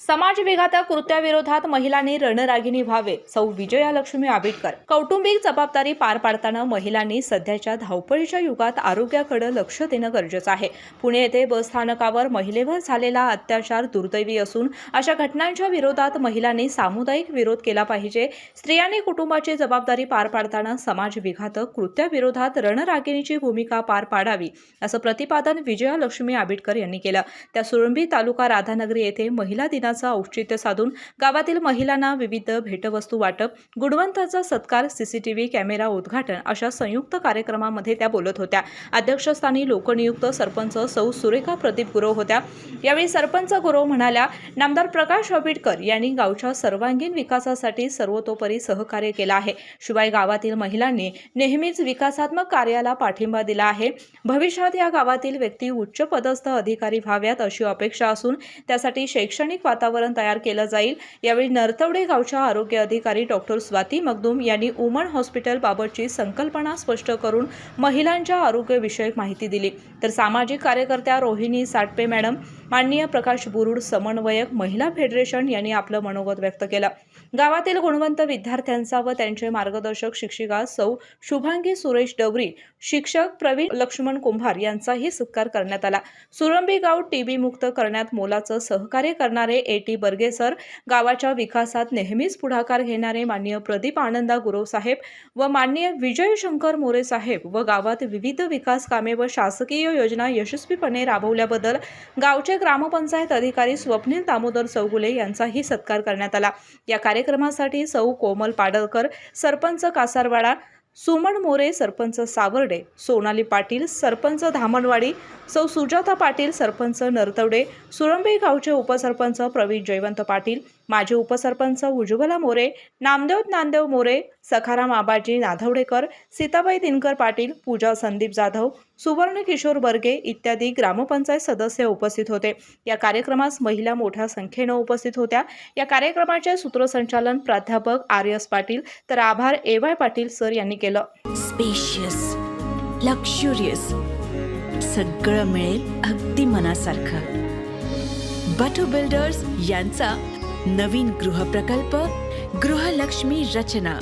समाजविघातक कृत्याविरोधात महिलांनी रणरागिणी व्हावे. सौ विजयालक्ष्मी आबिटकर. कौटुंबिक जबाबदारी पार पाडताना महिलांनी सध्याच्या धावपळीच्या युगात आरोग्याकडे लक्ष देणं गरजेचं आहे. पुणे येथे बस स्थानकावर महिलेवर झालेला अत्याचार दुर्दैवी असून अशा घटनांच्या विरोधात महिलांनी सामुदायिक विरोध केला पाहिजे. स्त्रियांनी कुटुंबाची जबाबदारी पार पाडताना समाजविघातक कृत्याविरोधात रणरागिणीची भूमिका पार पाडावी, असं प्रतिपादन विजयालक्ष्मी आबिटकर यांनी केलं. त्या सुरंबी तालुका राधानगरी येथे महिला दिनाचं औचित्य साधून गावातील महिलांना विविध भेटवस्तू वाटप, गुणवंताचा सत्कार, सीसीटीव्ही कॅमेरा उद्घाटन अशा संयुक्त कार्यक्रमामध्ये त्या बोलत होत्या. अध्यक्षस्थानी लोकनियुक्त सरपंच सौ सुरेखा प्रदीप गुरव होत्या. यावेळी सरपंच गुरव म्हणाल्या, नामदार प्रकाश आबिटकर यांनी गावच्या सर्वांगीण विकासासाठी सर्वतोपरी सहकार्य केलं आहे. शिवाय गावातील महिलांनी नेहमीच विकासात्मक कार्याला पाठिंबा दिला आहे. भविष्यात या गावातील व्यक्ती उच्च पदस्थ अधिकारी व्हाव्यात अशी अपेक्षा असून त्यासाठी शैक्षणिक वातावरण तयार केलं जाईल. यावेळी नरतवडे गावच्या आरोग्य अधिकारी डॉक्टर स्वाती मगदूम यांनी वुमन हॉस्पिटल बाबतची संकल्पना स्पष्ट करून महिलांच्या आरोग्यविषयक माहिती दिली. तर सामाजिक कार्यकर्त्या रोहिणी साटपे मॅडम, माननीय प्रकाश बुरुड समन्वयक महिला फेडरेशन यांनी आपलं मनोगत व्यक्त केलं. गावातील गुणवंत विद्यार्थ्यांचा व त्यांचे मार्गदर्शक शिक्षिका सौ शुभांगी सुरेश डवरी, शिक्षक प्रवीण लक्ष्मण कुंभार यांचाही सत्कार करण्यात आला. सुरंबी गाव टीबी मुक्त करण्यात मोलाचं सहकार्य करणारे एटी बर्गे सर, गावाच्या विकासात नेहमीच पुढाकार घेणारे माननीय प्रदीप आनंदा गुरव साहेब व माननीय विजय शंकर मोरे साहेब व गावात विविध विकास कामे व शासकीय योजना यशस्वीपणे राबवल्याबद्दल गावचे ग्रामपंचायत अधिकारी स्वप्नील दामोदर चौगुले यांचाही सत्कार करण्यात आला. या कार्यक्रमासाठी सौ कोमल पाडळकर, सरपंच कासारवाडा, सुमन मोरे, सरपंच सावर्डे, सोनाली पाटील, सरपंच धामणवाडी, सौ सुजाता पाटील, सरपंच नरतवडे, सुरंबी गावचे उपसरपंच प्रवीण जयवंत पाटील, माजी उपसरपंच उज्ज्वला मोरे, नामदेव मोरे, सखाराम आबाजी नाधवडेकर, सीताबाई दिनकर पाटील, पूजा संदीप जाधव, सुवर्ण किशोर बर्गे इत्यादी ग्रामपंचायत सदस्य उपस्थित होते. या कार्यक्रमास महिला मोठ्या संख्येने उपस्थित होत्या. या कार्यक्रमाचे सूत्रसंचालन प्राध्यापक आर.एस. पाटील तर आभार ए.वाय. पाटील सर यांनी केलं. स्पेशियस, लक्झुरियस, सगळं मिळेल अगदी मनासारखं. बटू बिल्डर्स यांचा नवीन गृहप्रकल्प गृहलक्ष्मी रचना.